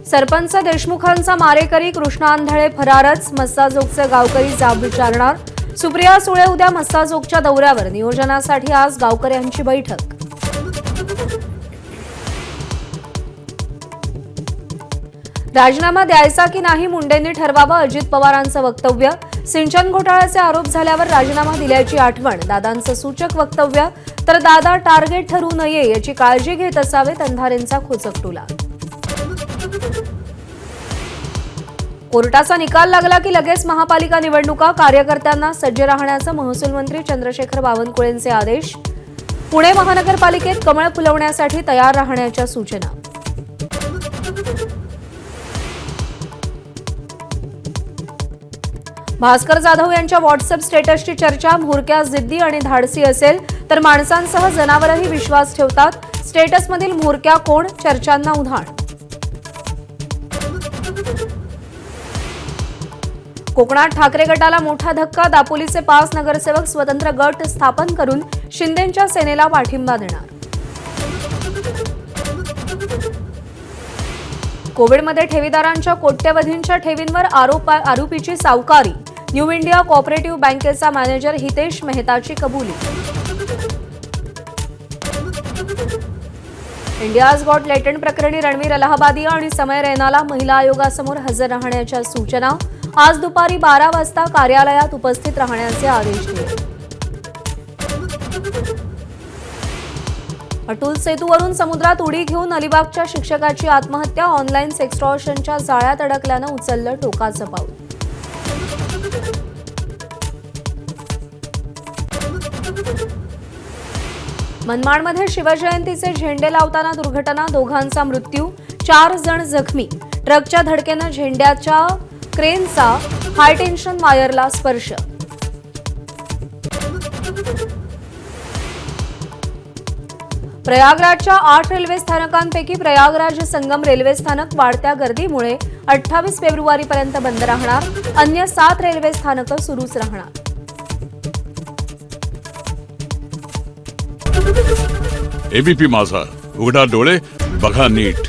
सरपंच देशमुखांचा मारेकरी कृष्णा आंधळे फरारच, मस्साजोगचे गावकरी जाब विचारणार। सुप्रिया सुळे उद्या मस्साजोगच्या दौऱ्यावर, नियोजनासाठी आज गावकऱ्यांची बैठक। राजीनामा द्यायचा की नाही मुंडेंनी ठरवावं, अजित पवारांचं वक्तव्य। सिंचन घोटाळ्याचे आरोप झाल्यावर राजीनामा दिल्याची आठवण, दादांचं सूचक वक्तव्य। तर दादा टार्गेट ठरू नये याची काळजी घेत असावेत, अंधारेंचा खोचक टोला। कोर्टाचा निकाल लागला की लगेच महापालिका निवडणुका, कार्यकर्त्यांना सज्ज राहण्याचं महसूल मंत्री चंद्रशेखर बावनकुळेंचे आदेश। पुणे महानगरपालिकेत कमळ फुलवण्यासाठी तयार राहण्याच्या सूचना। भास्कर जाधव यांच्या व्हॉट्सअप स्टेटसची चर्चा, म्होरक्या जिद्दी आणि धाडसी असेल तर माणसांसह जनावरही विश्वास ठेवतात। स्टेटसमधील म्होरक्या कोण, चर्चांना उधाण। कोकणात ठाकरे गटाला मोठा धक्का, दापोलीचे 5 नगरसेवक स्वतंत्र गट स्थापन करून शिंदेंच्या सेनेला पाठिंबा देणार। कोविडमध्ये ठेवीदारांच्या कोट्यवधींच्या ठेवींवर आरोपीची सावकारी, न्यू इंडिया कोऑपरेटिव्ह बँकेचा मॅनेजर हितेश मेहताची कबुली। इंडियाज गॉट लेटंट प्रकरणी रणवीर अलाहाबादी आणि समय रैनाला महिला आयोगासमोर हजर राहण्याच्या सूचना। आज दुपारी 12 वाजता कार्यालयात उपस्थित राहण्याचे आदेश दिले। अटूल सेतूवरून समुद्रात उडी घेऊन अलिबागच्या शिक्षकाची आत्महत्या, ऑनलाईन सेक्सटॉर्शनच्या जाळ्यात अडकल्यानं उचललं टोकाचं पाऊल। मनमाडमध्ये शिवजयंतीचे झेंडे लावताना दुर्घटना, दोघांचा मृत्यू, 4 जण जखमी। ट्रकच्या धडकेनं झेंड्याच्या क्रेनचा हाय टेन्शन वायरला स्पर्श। प्रयागराजच्या 8 रेल्वे स्थानकांपैकी प्रयागराज संगम रेल्वे स्थानक वाढत्या गर्दीमुळे 28 फेब्रुवारीपर्यंत बंद राहणार, अन्य 7 रेल्वे स्थानकं सुरूच राहणार। एबीपी माझा, उघडा डोळे बघा नीट।